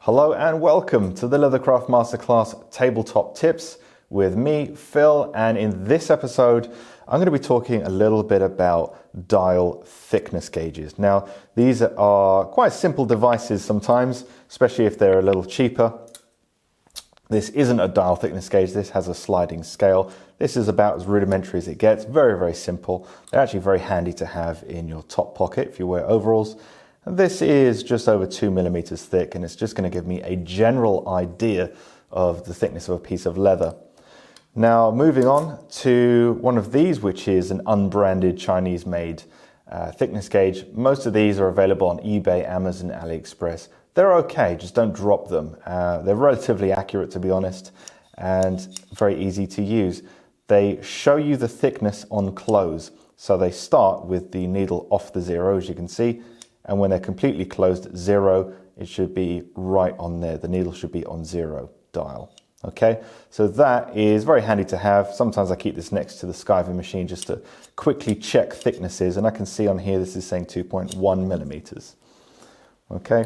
Hello and welcome to the Leathercraft Masterclass Tabletop Tips with me, Phil, and in this episode I'm going to be talking a little bit about dial thickness gauges. Now these are quite simple devices sometimes, especially if they're a little cheaper. This isn't a dial thickness gauge, this has a sliding scale. This is about as rudimentary as it gets, very simple. They're actually very handy to have in your top pocket if you wear overalls. This is just over 2 millimeters thick, and it's just going to give me a general idea of the thickness of a piece of leather. Now moving on to one of these, which is an unbranded Chinese made thickness gauge. Most of these are available on eBay, Amazon, AliExpress. They're okay, just don't drop them. They're relatively accurate, to be honest, and very easy to use. They show you the thickness on close. So they start with the needle off the zero, as you can see, and when they're completely closed at zero, it should be right on there. The needle should be on zero dial. Okay, so that is very handy to have. Sometimes I keep this next to the skiving machine just to quickly check thicknesses, and I can see on here this is saying 2.1 millimeters. Okay.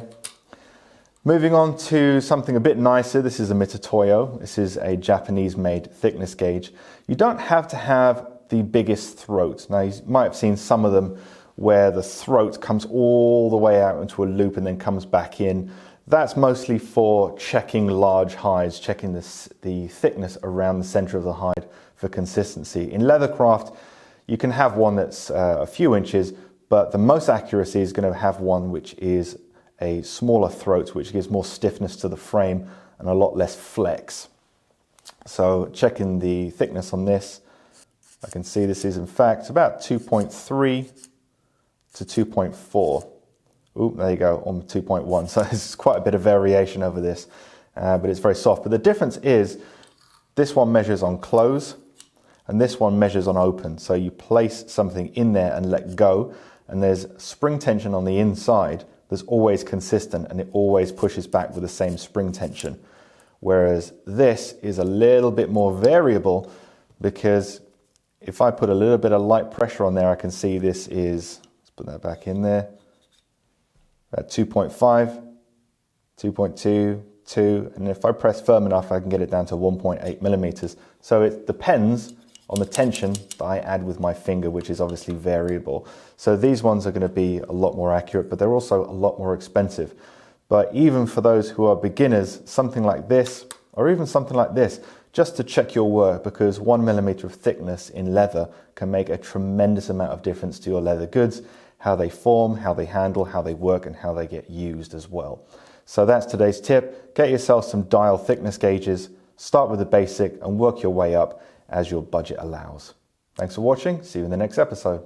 Moving on to something a bit nicer, this is a Mitutoyo. This is a Japanese-made thickness gauge. You don't have to have the biggest throat. Now, you might have seen some of them where the throat comes all the way out into a loop and then comes back in. That's mostly for checking large hides, checking the thickness around the center of the hide for consistency. In Leathercraft, you can have one that's a few inches, but the most accuracy is going to have one which is a smaller throat, which gives more stiffness to the frame and a lot less flex. So checking the thickness on this, I can see this is in fact about 2.3 to 2.4. Ooh, there you go, on 2.1. So there's quite a bit of variation over this, but it's very soft. But the difference is this one measures on close and this one measures on open. So you place something in there and let go, and there's spring tension on the inside that's always consistent, and it always pushes back with the same spring tension. Whereas this is a little bit more variable, because if I put a little bit of light pressure on there, I can see this is, let's put that back in there, at 2.5, 2.2, 2, and if I press firm enough, I can get it down to 1.8 millimeters. So it depends on the tension that I add with my finger, which is obviously variable. So these ones are going to be a lot more accurate, but they're also a lot more expensive. But even for those who are beginners, something like this, or even something like this, just to check your work, because 1 millimeter of thickness in leather can make a tremendous amount of difference to your leather goods, how they form, how they handle, how they work, and how they get used as well. So that's today's tip. Get yourself some dial thickness gauges, start with the basic and work your way up as your budget allows. Thanks for watching. See you in the next episode.